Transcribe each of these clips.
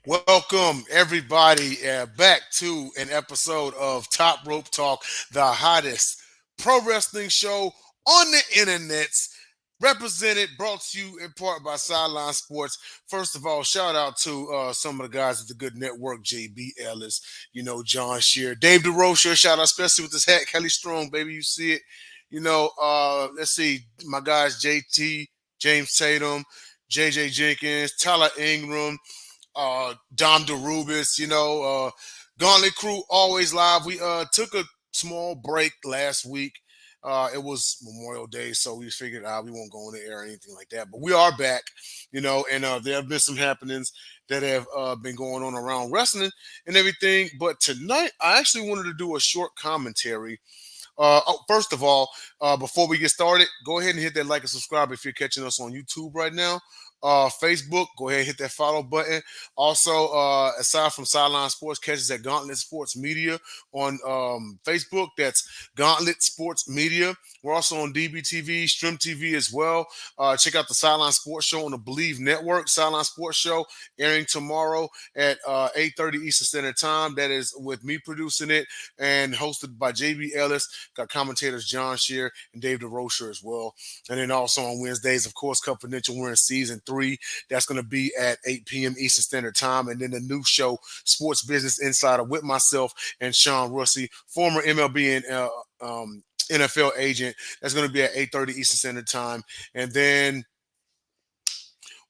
Welcome, everybody, back to an episode of Top Rope Talk, the hottest pro wrestling show on the internets. Represented, brought to you in part by Sideline Sports. First of all, shout out to some of the guys at the Good Network, JB Ellis, John Shear, Dave DeRocher. Shout out, especially with this hat, Kelly Strong, baby. You see it. Let's see, my guys, JT, James Tatum, JJ Jenkins, Tyler Ingram, Dom DeRubis, Gauntlet Crew always live. We took a small break last week. It was Memorial Day, so we figured we won't go on the air or anything like that. But we are back, and there have been some happenings that have been going on around wrestling and everything. But tonight, I actually wanted to do a short commentary. First of all, before we get started, go ahead and hit that like and subscribe if you're catching us on YouTube right now. Facebook, go ahead and hit that follow button. Also, aside from Sideline Sports, catch us at Gauntlet Sports Media on Facebook. That's Gauntlet Sports Media. We're also on DBTV, Stream TV as well. Check out the Sideline Sports Show on the Believe Network. Sideline Sports Show airing tomorrow at 8:30 Eastern Standard Time. That is with me producing it and hosted by JB Ellis. Got commentators John Shear and Dave DeRocher as well. And then also on Wednesdays, of course, Confidential. We're in season 3. That's going to be at 8 p.m. Eastern Standard Time. And then the new show, Sports Business Insider, with myself and Sean Russey, former MLB and NFL agent. That's going to be at 8:30 Eastern Standard Time. And then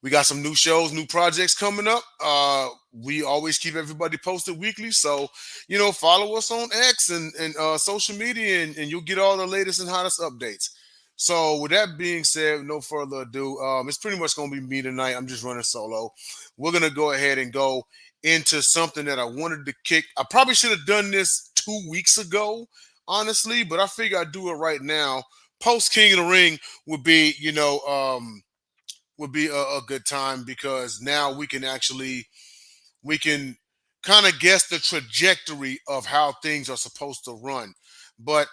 we got some new shows, new projects coming up. We always keep everybody posted weekly. So, follow us on X and social media, and you'll get all the latest and hottest updates. So, with that being said, no further ado, it's pretty much going to be me tonight. I'm just running solo. We're going to go ahead and go into something that I wanted to kick. I probably should have done this 2 weeks ago, honestly, but I figure I'd do it right now. Post King of the Ring would be, a good time because now we can kind of guess the trajectory of how things are supposed to run. But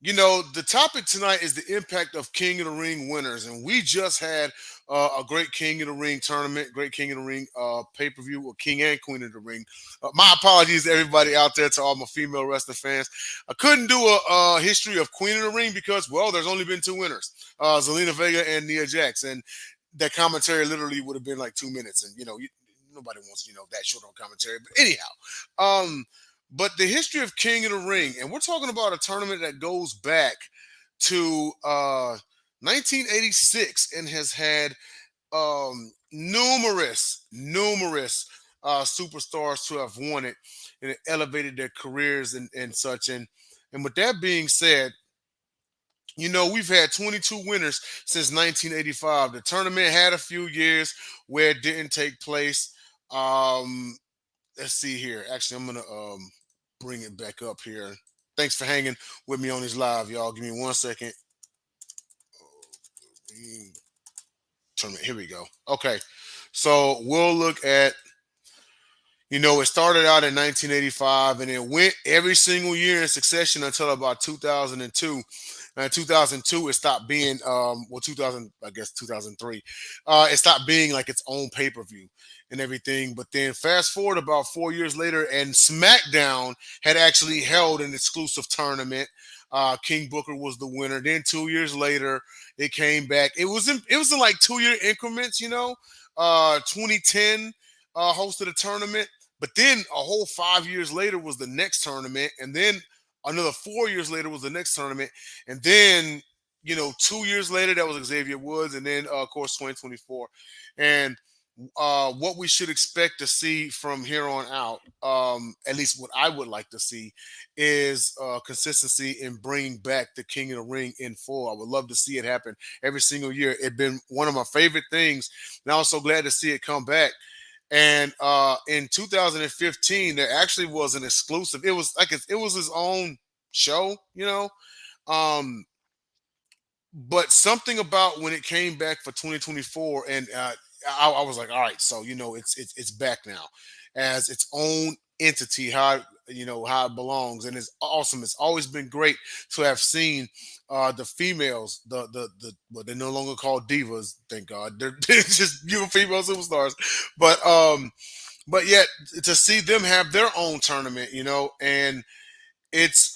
the topic tonight is the impact of King of the Ring winners, and we just had a great King of the Ring tournament, great King of the Ring pay per view with King and Queen of the Ring. My apologies to everybody out there, to all my female wrestling fans. I couldn't do a history of Queen of the Ring because, well, there's only been 2 winners, Zelina Vega and Nia Jax, and that commentary literally would have been like 2 minutes, and nobody wants that short on commentary. But anyhow, but the history of King of the Ring, and we're talking about a tournament that goes back to 1986 and has had numerous superstars to have won it, and it elevated their careers and such. And with that being said, we've had 22 winners since 1985. The tournament had a few years where it didn't take place. Let's see here. Actually, I'm gonna bring it back up here. Thanks for hanging with me on this live, y'all. Give me 1 second. Tournament. Here we go. Okay, so we'll look at. It started out in 1985 and it went every single year in succession until about 2002. Now, in 2002, it stopped being, 2000, I guess 2003. It stopped being like its own pay per view and everything. But then fast forward about 4 years later, and SmackDown had actually held an exclusive tournament. King Booker was the winner. Then 2 years later, it came back. It was in like 2 year increments. 2010 hosted a tournament. But then a whole 5 years later was the next tournament, and then another 4 years later was the next tournament, and then 2 years later that was Xavier Woods, and then of course 2024, and what we should expect to see from here on out, at least what I would like to see, is consistency in bringing back the King of the Ring in full. I would love to see it happen every single year. It's been one of my favorite things, and I'm so glad to see it come back. And in 2015, there actually was an exclusive. It was like it was his own show. Um, but something about when it came back for 2024, and I was like, all right, so it's back now as its own entity, how it belongs, and it's awesome. It's always been great to have seen the females, well, they're no longer called divas, thank God. They're just female superstars, but but yet to see them have their own tournament, and it's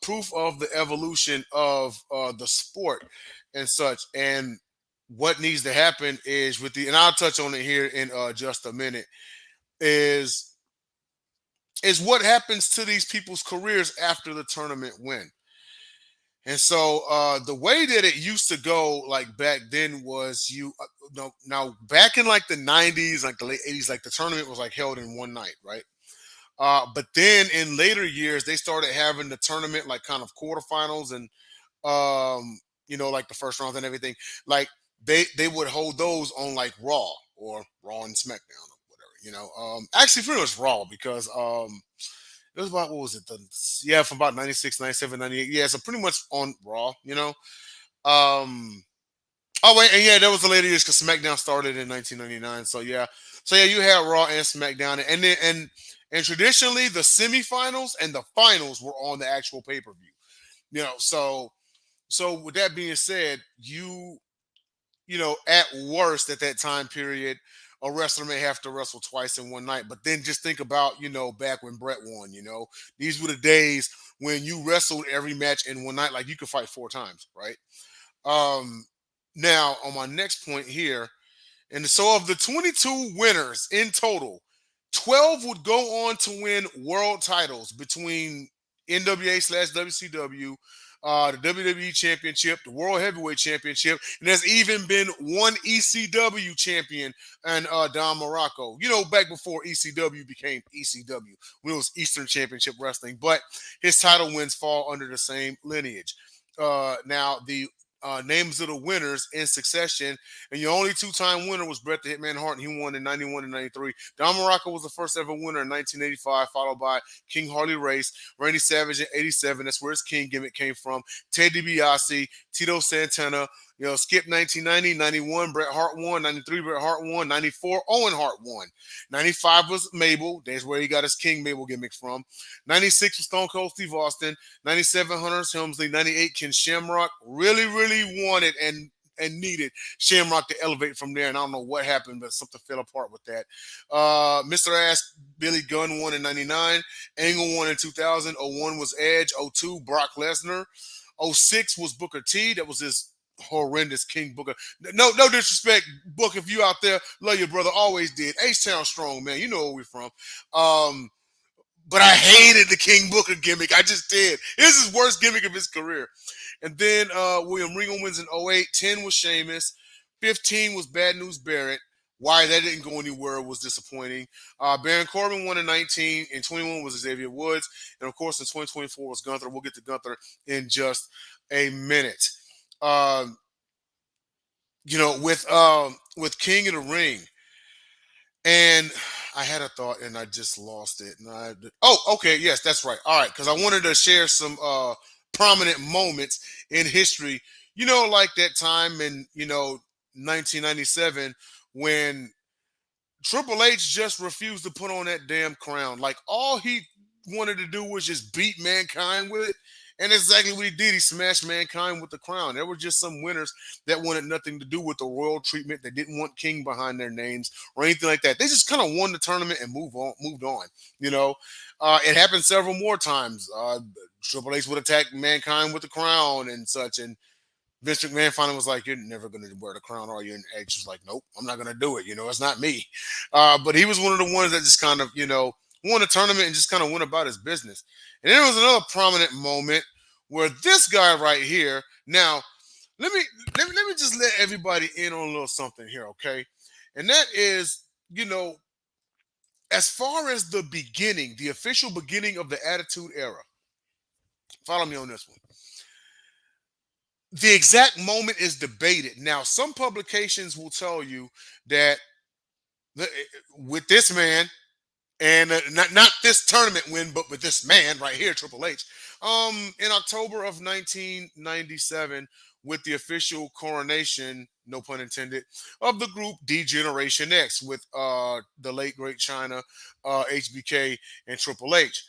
proof of the evolution of the sport and such. And what needs to happen is and I'll touch on it here in just a minute, is what happens to these people's careers after the tournament win. And so the way that it used to go, like back then, was no, now back in like the 90s, like the late 80s, like the tournament was like held in one night, right? But then in later years, they started having the tournament like kind of quarterfinals and like the first rounds and everything. Like they would hold those on like Raw and SmackDown or whatever. Actually pretty much Raw because it was about, what was it? From about 96, 97, 98. Yeah, so pretty much on Raw. Um Oh wait, and yeah, that was the later years because SmackDown started in 1999. So yeah, you had Raw and SmackDown, and then and traditionally the semifinals and the finals were on the actual pay per view. So with that being said, at worst at that time period, a wrestler may have to wrestle twice in one night. But then just think about back when Brett won. These were the days when you wrestled every match in one night, like you could fight four times, right? Um, Now, on my next point here, and so of the 22 winners in total, 12 would go on to win world titles between NWA slash WCW, the WWE Championship, the World Heavyweight Championship, and there's even been one ECW champion and Don Morocco. Back before ECW became ECW, when it was Eastern Championship Wrestling, but his title wins fall under the same lineage. Now, the names of the winners in succession, and your only two-time winner was Bret the Hitman Hart, and he won in 91 and 93. Don Morocco was the first ever winner in 1985, followed by King Harley Race, Randy Savage in 87. That's where his King gimmick came from. Ted DiBiase, Tito Santana, Skip 1990, 91, Bret Hart won, 93, Bret Hart won, 94, Owen Hart won. 95 was Mabel. That's where he got his King Mabel gimmick from. 96 was Stone Cold Steve Austin. 97 Hunter Helmsley. 98 Ken Shamrock. Really, really wanted and needed Shamrock to elevate from there. And I don't know what happened, but something fell apart with that. Mr. Ass Billy Gunn won in 99. Angle won in 2000. '01 was Edge. '02 Brock Lesnar. '06 was Booker T. That was his horrendous King Booker. No disrespect, Book. If you out there, love your brother, always did. H-Town strong, man. You know where we're from. But I hated the King Booker gimmick. I just did. This is his worst gimmick of his career. And then William Regal wins in '08. 10 was Sheamus. 15 was Bad News Barrett. Why that didn't go anywhere was disappointing. Baron Corbin won in 19. In 21 was Xavier Woods. And, of course, in 2024 was Gunther. We'll get to Gunther in just a minute. Um, with King of the Ring, and I had a thought and I just lost it. Okay, yes, that's right. All right, because I wanted to share some prominent moments in history. Like that time in 1997 when Triple H just refused to put on that damn crown. Like all he wanted to do was just beat Mankind with it. And that's exactly what he did. He smashed Mankind with the crown. There were just some winners that wanted nothing to do with the royal treatment. They didn't want King behind their names or anything like that. They just kind of won the tournament and moved on. It happened several more times. Triple H would attack Mankind with the crown and such, and Vince McMahon finally was like, "You're never going to wear the crown, are you?" And Edge was like, "Nope, I'm not going to do it. It's not me." But he was one of the ones that just kind of, won a tournament and just kind of went about his business. And there was another prominent moment where this guy right here. Now, let me just let everybody in on a little something here, okay? And that is, as far as the beginning, the official beginning of the Attitude Era. Follow me on this one. The exact moment is debated. Now, some publications will tell you that with this man, and not this tournament win, but with this man right here, Triple H, in October of 1997, with the official coronation, no pun intended, of the group D Generation X with the late great China, HBK, and Triple H.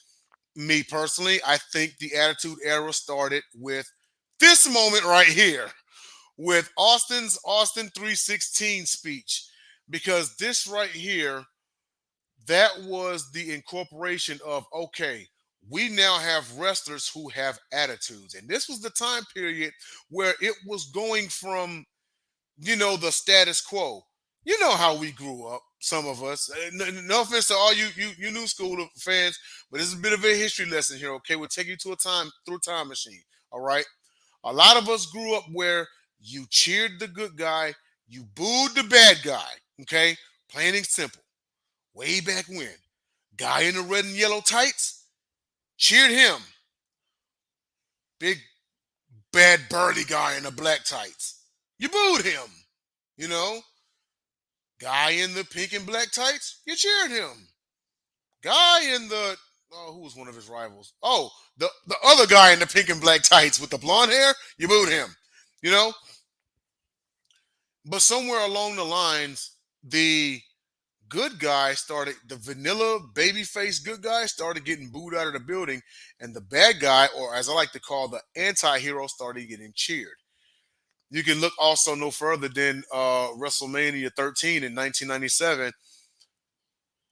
Me personally, I think the Attitude Era started with this moment right here, with Austin 316 speech, because this right here, that was the incorporation of, okay, we now have wrestlers who have attitudes. And this was the time period where it was going from, the status quo. You know how we grew up, some of us. No offense to all you new school fans, but this is a bit of a history lesson here, okay? We'll take you to a time through time machine. All right. A lot of us grew up where you cheered the good guy, you booed the bad guy. Okay? Plain and simple. Way back when. Guy in the red and yellow tights, cheered him. Big bad burly guy in the black tights. You booed him. You know, guy in the pink and black tights, you cheered him. Guy in the who was one of his rivals? Oh, the other guy in the pink and black tights with the blonde hair, you booed him. You know, but somewhere along the lines, the good guy started, the vanilla babyface good guy started getting booed out of the building, and the bad guy, or as I like to call the anti-hero, started getting cheered. You can look also no further than WrestleMania 13 in 1997.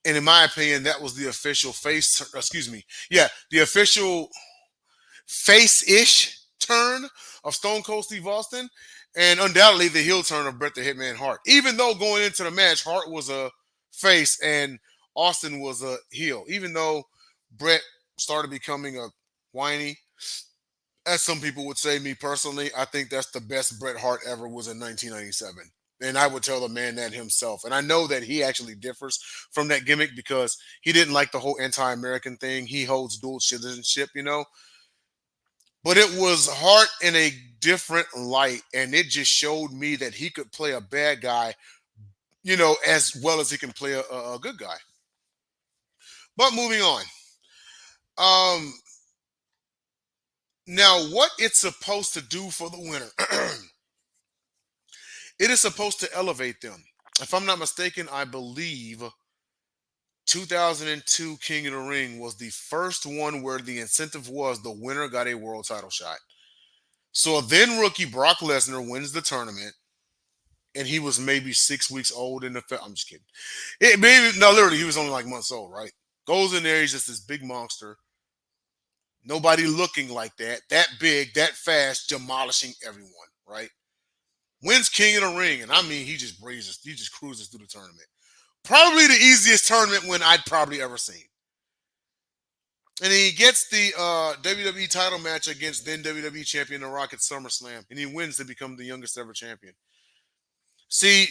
And in my opinion, that was the official the official face-ish turn of Stone Cold Steve Austin, and undoubtedly the heel turn of Bret the Hitman Hart. Even though going into the match, Hart was a face and Austin was a heel. Even though Bret started becoming a whiny, as some people would say, me personally, I think that's the best Bret Hart ever was in 1997. And I would tell the man that himself. And I know that he actually differs from that gimmick because he didn't like the whole anti-American thing. He holds dual citizenship. But it was Hart in a different light. And it just showed me that he could play a bad guy, as well as he can play a good guy. But moving on. Now, what it's supposed to do for the winner, it is supposed to elevate them. If I'm not mistaken, I believe 2002 King of the Ring was the first one where the incentive was the winner got a world title shot. So then rookie Brock Lesnar wins the tournament, and he was maybe 6 weeks old in the film. I'm just kidding. Literally, he was only like months old, right? Goes in there, he's just this big monster. Nobody looking like that big, that fast, demolishing everyone, right? Wins King of the Ring, and I mean, he just cruises through the tournament. Probably the easiest tournament win I'd probably ever seen. And he gets the WWE title match against then WWE champion The Rock at SummerSlam, and he wins to become the youngest ever champion. See,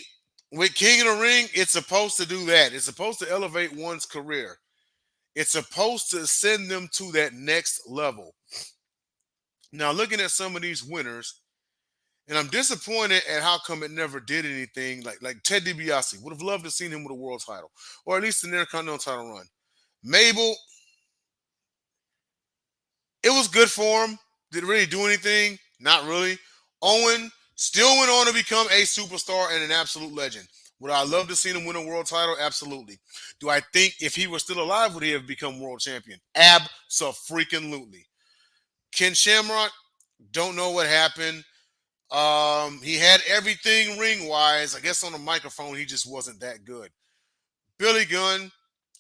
with King of the Ring, it's supposed to do that. It's supposed to elevate one's career. It's supposed to send them to that next level. Now, looking at some of these winners, and I'm disappointed at how come it never did anything. Like Ted DiBiase, would have loved to have seen him with a world title, or at least an Intercontinental title run. Mabel, it was good for him. Did it really do anything? Not really. Owen still went on to become a superstar and an absolute legend. Would I love to see him win a world title? Absolutely. Do I think if he were still alive, would he have become world champion? Abso-freaking-lutely. Ken Shamrock, don't know what happened. He had everything ring-wise. I guess on the microphone, he just wasn't that good. Billy Gunn,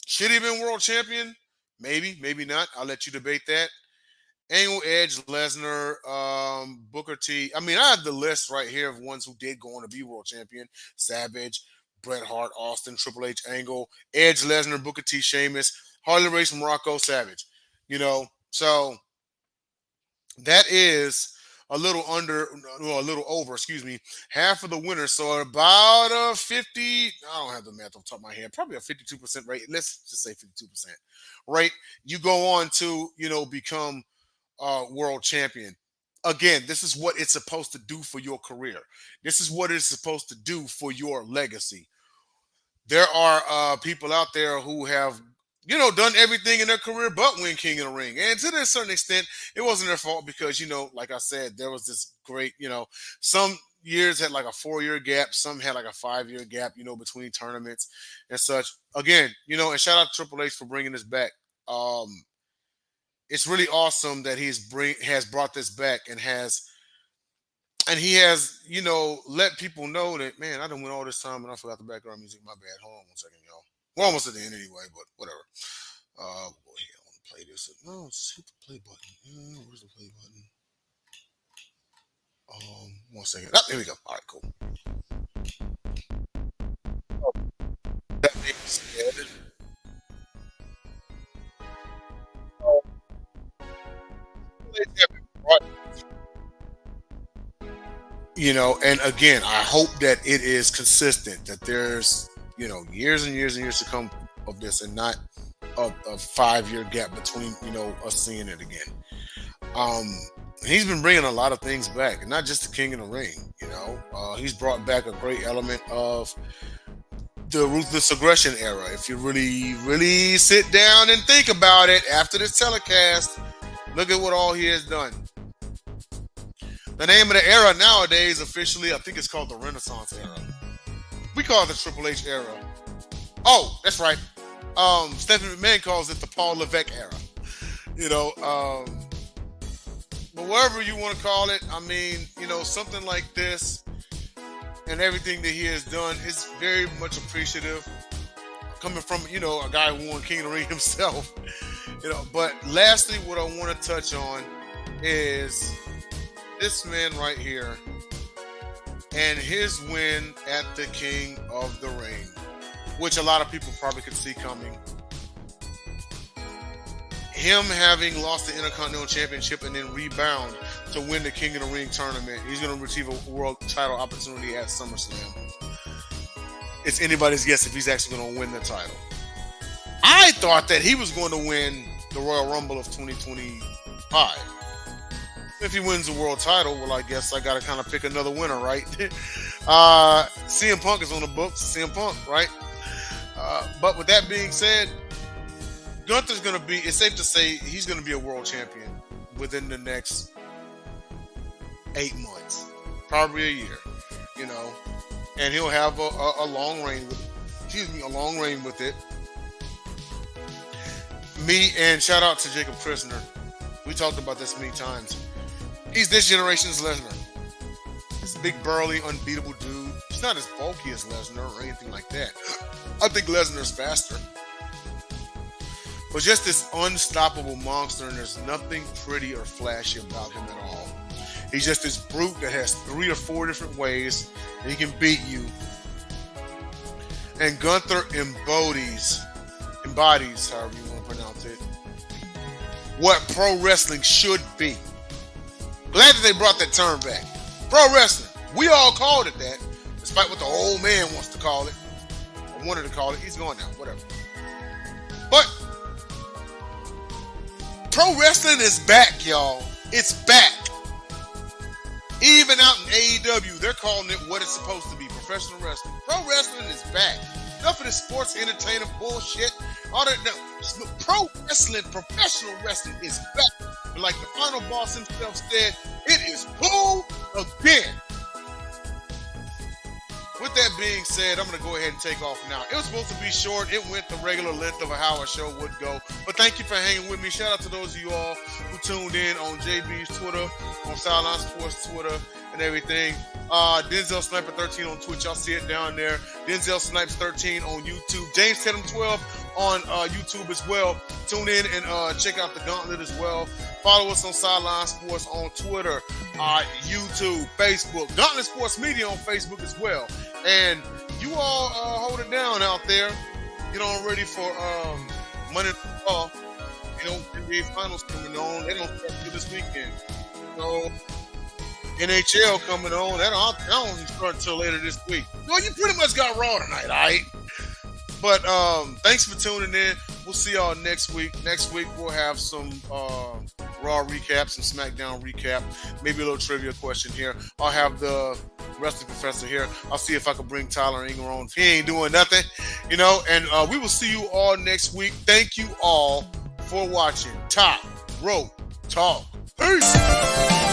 should he have been world champion? Maybe, maybe not. I'll let you debate that. Angle, Edge, Lesnar, Booker T. I mean, I have the list right here of ones who did go on to be world champion. Savage, Bret Hart, Austin, Triple H, Angle, Edge, Lesnar, Booker T, Sheamus, Harley Race, Morocco, Savage. So that is a little over, half of the winners. So about a 50, I don't have the math off the top of my head, probably a 52% rate. Let's just say 52%, right? You go on to, become world champion. Again, this is what it's supposed to do for your career. This is what it's supposed to do for your legacy. There are people out there who have, done everything in their career but win King of the Ring. And to a certain extent, it wasn't their fault because, like I said, there was this great, some years had like a 4-year gap. Some had like a 5-year gap, between tournaments and such. Again, and shout out to Triple H for bringing this back. It's really awesome that has brought this back and he has, let people know that, man, I done went all this time and I forgot the background music. My bad. Hold on one second, y'all. We're almost at the end anyway, but whatever. Go ahead. I want to play this. No, just hit the play button. Where's the play button? 1 second. Oh, there we go. All right, cool. That being said, and again, I hope that it is consistent, that there's, years and years and years to come of this, and not a 5-year gap between, us seeing it again. He's been bringing a lot of things back, and not just the King of the Ring. He's brought back a great element of the ruthless aggression era. If you really, really sit down and think about it after this telecast, look at what all he has done. The name of the era nowadays, officially, I think it's called the Renaissance era. We call it the Triple H era. Oh, that's right. Stephanie McMahon calls it the Paul Levesque era. But whatever you want to call it, I mean, something like this and everything that he has done is very much appreciative. Coming from, a guy who won King of the Ring himself. But lastly, what I want to touch on is this man right here and his win at the King of the Ring, which a lot of people probably could see coming. Him having lost the Intercontinental Championship and then rebound to win the King of the Ring tournament. He's going to receive a world title opportunity at SummerSlam. It's anybody's guess if he's actually going to win the title. I thought that he was going to win the Royal Rumble of 2025. If he wins the world title, well, I guess I got to kind of pick another winner, right? CM Punk is on the books. CM Punk, right? But with that being said, Gunther's going to be, it's safe to say he's going to be a world champion within the next 8 months, probably a year, and he'll have a long reign with it. Me and shout out to Jacob Prisoner. We talked about this many times. He's this generation's Lesnar. He's a big, burly, unbeatable dude. He's not as bulky as Lesnar or anything like that. I think Lesnar's faster. But just this unstoppable monster, and there's nothing pretty or flashy about him at all. He's just this brute that has 3 or 4 different ways that he can beat you. And Gunther embodies, however you want to pronounce it, what pro wrestling should be. Glad that they brought that term back. Pro wrestling. We all called it that, despite what the old man wants to call it, or wanted to call it. He's gone now, whatever. But pro wrestling is back, y'all. It's back. Even out in AEW, they're calling it what it's supposed to be, professional wrestling. Pro wrestling is back. Enough of this sports entertainment bullshit. All that. No, pro wrestling, professional wrestling is back. But like the final boss himself said, it is cool again. With that being said, I'm going to go ahead and take off now. It was supposed to be short. It went the regular length of how a show would go. But thank you for hanging with me. Shout out to those of you all who tuned in on JB's Twitter, on Sideline Sports Twitter, and everything. Denzel Sniper 13 on Twitch. Y'all see it down there. Denzel Snipes 13 on YouTube. James Tatum 12 on YouTube as well. Tune in and check out the Gauntlet as well. Follow us on Sideline Sports on Twitter, YouTube, Facebook, Gauntlet Sports Media on Facebook as well. And you all hold it down out there. Get on ready for Monday Night Raw. NBA Finals coming on. They don't start till this weekend. NHL coming on. That don't start until later this week. Well, you pretty much got Raw tonight, all right? But thanks for tuning in. We'll see y'all next week. Next week we'll have some Raw recap, some SmackDown recap, maybe a little trivia question here. I'll have the wrestling professor here. I'll see if I can bring Tyler Ingram on if he ain't doing nothing, and we will see you all next week. Thank you all for watching Top Rope Talk. Peace.